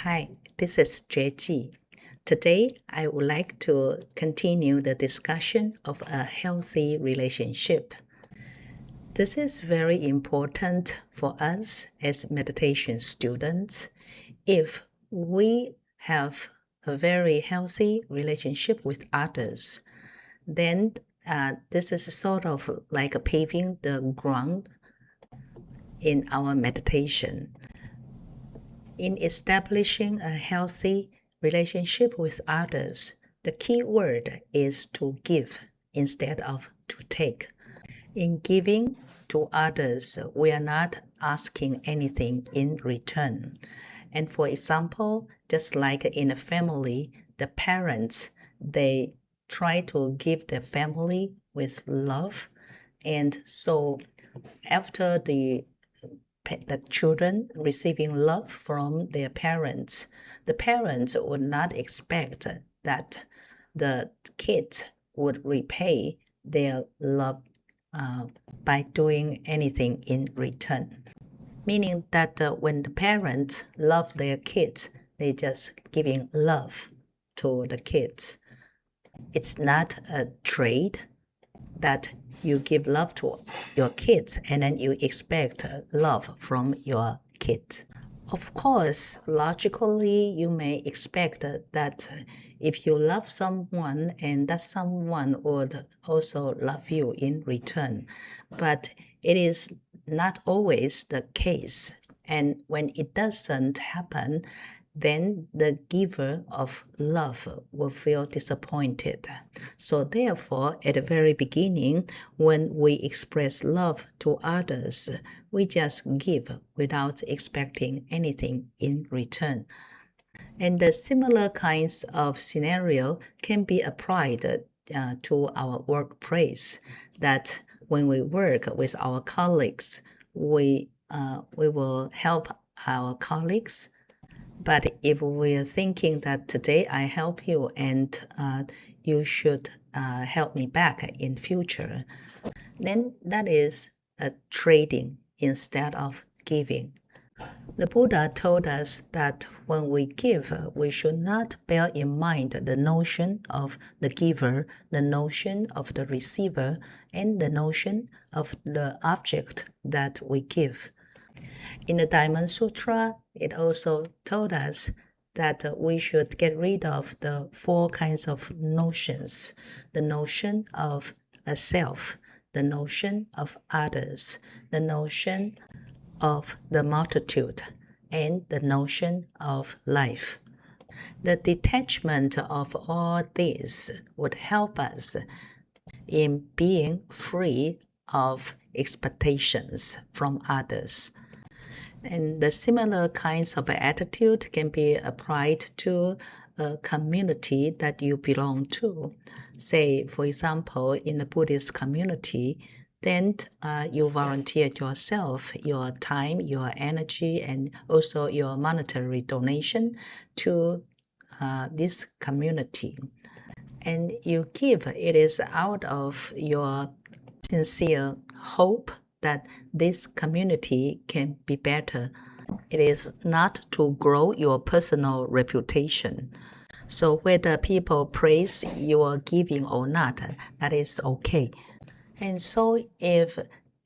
Hi, this is Jue Ji. Today, I would like to continue the discussion of a healthy relationship. This is very important for us as meditation students. If we have a very healthy relationship with others, then this is sort of like paving the ground in our meditation. In establishing a healthy relationship with others, the key word is to give instead of to take. In giving to others, we are not asking anything in return. And for example, just like in a family, the parents, they try to give their family with love. And so after the children receiving love from their parents, the parents would not expect that the kids would repay their love by doing anything in return. Meaning that when the parents love their kids, they just giving love to the kids. It's not a trade that you give love to your kids and then you expect love from your kids. Of course, logically, you may expect that if you love someone and that someone would also love you in return. But it is not always the case. And when it doesn't happen, then the giver of love will feel disappointed. So therefore, at the very beginning, when we express love to others, we just give without expecting anything in return. And the similar kinds of scenario can be applied to our workplace, that when we work with our colleagues, we will help our colleagues. But if we're thinking that today I help you and you should help me back in future, then that is a trading instead of giving. The Buddha told us that when we give, we should not bear in mind the notion of the giver, the notion of the receiver, and the notion of the object that we give. In the Diamond Sutra, it also told us that we should get rid of the four kinds of notions: the notion of a self, the notion of others, the notion of the multitude, and the notion of life. The detachment of all these would help us in being free of expectations from others. And the similar kinds of attitude can be applied to a community that you belong to. Say, for example, in the Buddhist community, then you volunteered yourself, your time, your energy, and also your monetary donation to this community. And you give, it is out of your sincere hope that this community can be better. It is not to grow your personal reputation. So whether people praise your giving or not, that is okay. And so if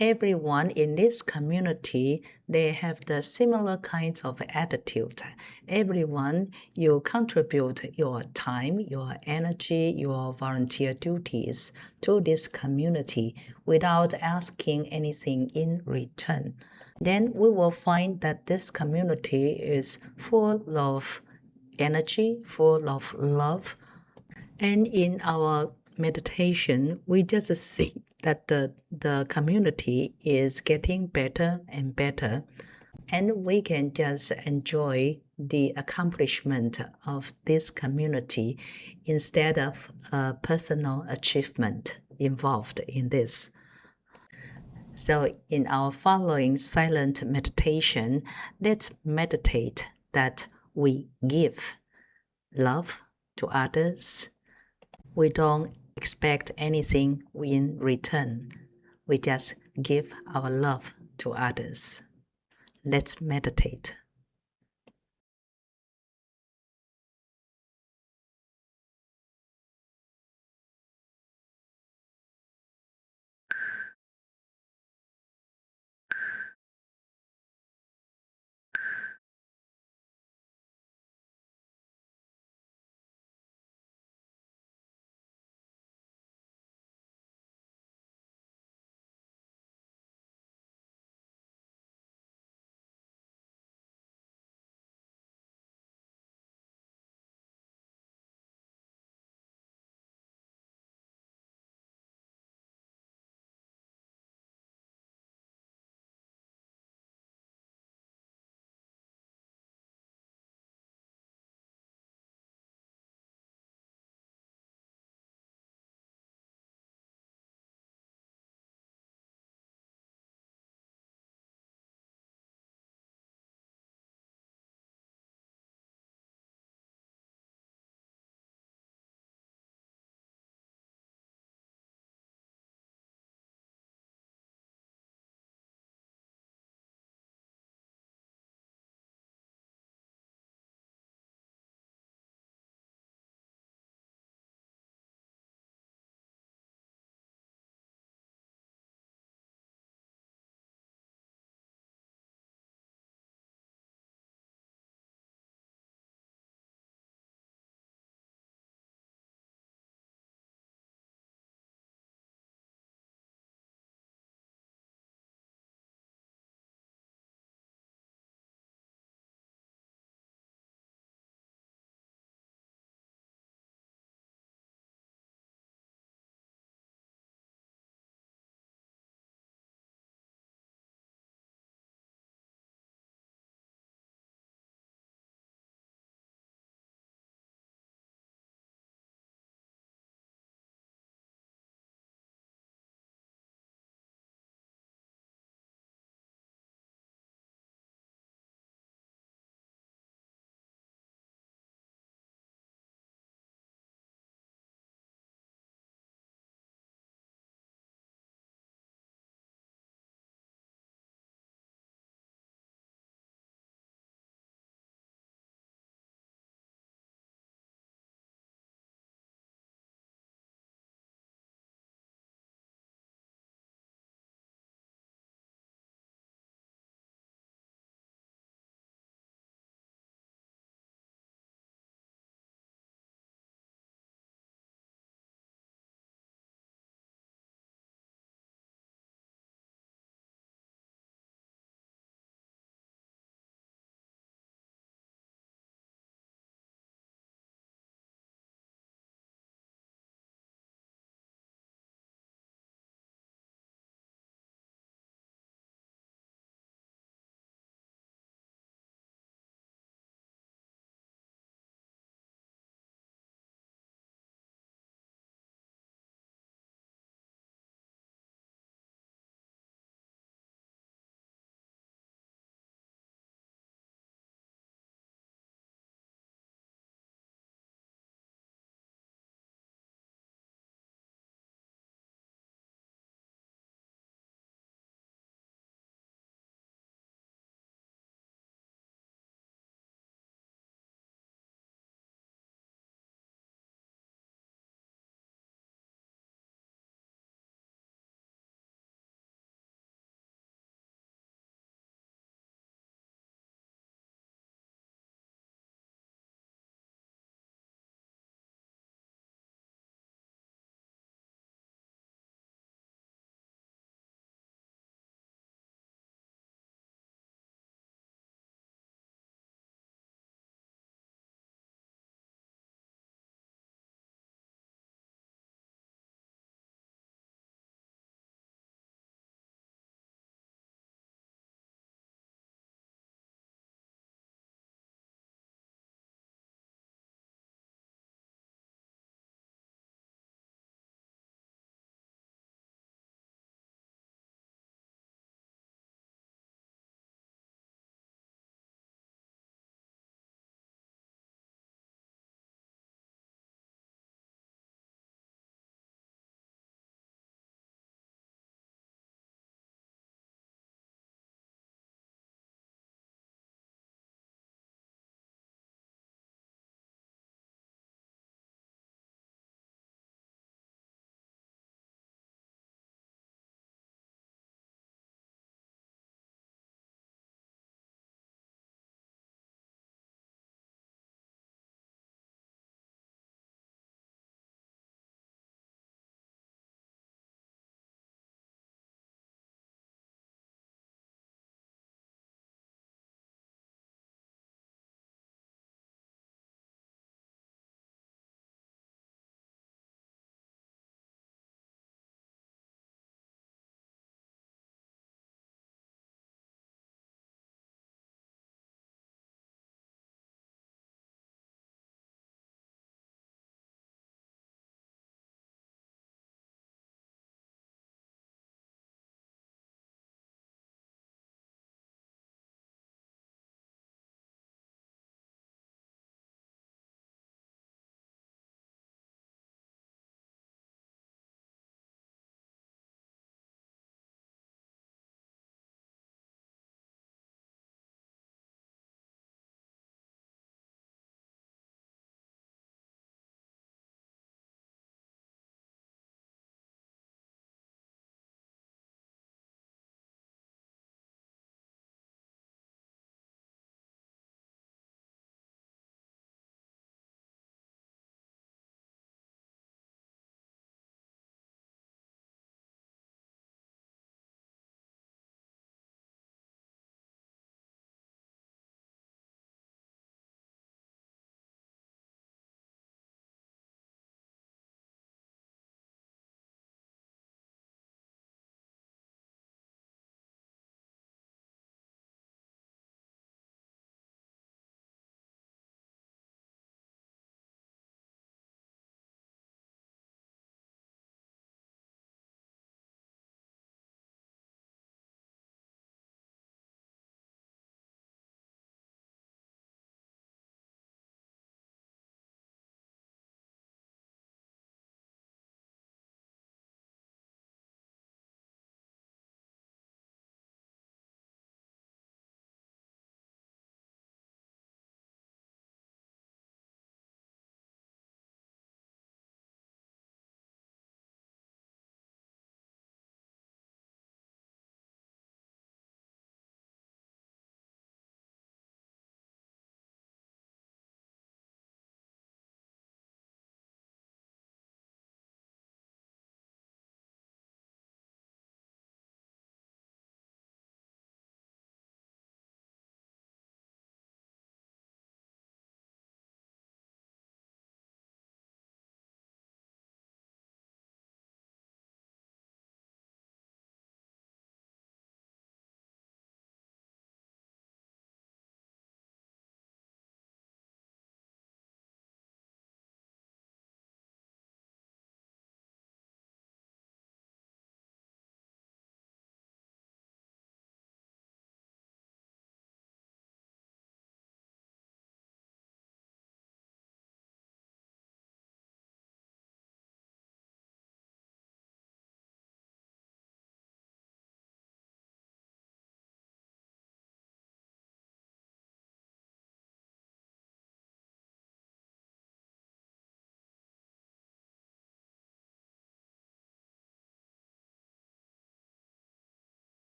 everyone in this community, they have the similar kinds of attitude. Everyone, you contribute your time, your energy, your volunteer duties to this community without asking anything in return. Then we will find that this community is full of energy, full of love. And in our meditation, we just see that the community is getting better and better, and we can just enjoy the accomplishment of this community instead of a personal achievement involved in this. So in our following silent meditation, let's meditate that we give love to others. We don't expect anything in return. We just give our love to others. Let's meditate.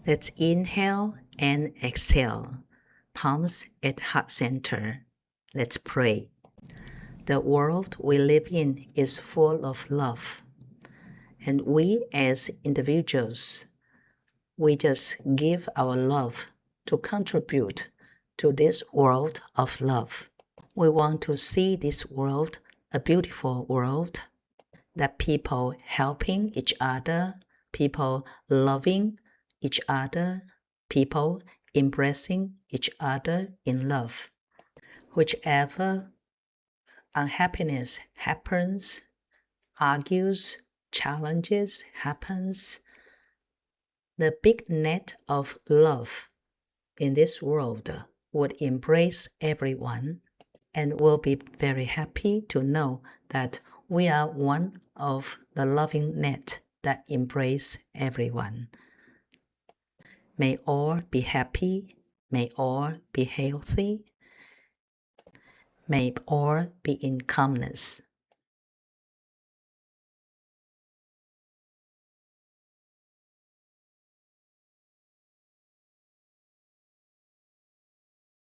Let's inhale and exhale. Palms at heart center. Let's pray. The world we live in is full of love. And we as individuals, we just give our love to contribute to this world of love. We want to see this world a beautiful world, that people helping each other, people loving each other, people embracing each other in love. Whichever unhappiness happens, argues, challenges happens, the big net of love in this world would embrace everyone, and will be very happy to know that we are one of the loving net that embrace everyone. May all be happy, may all be healthy, may all be in calmness.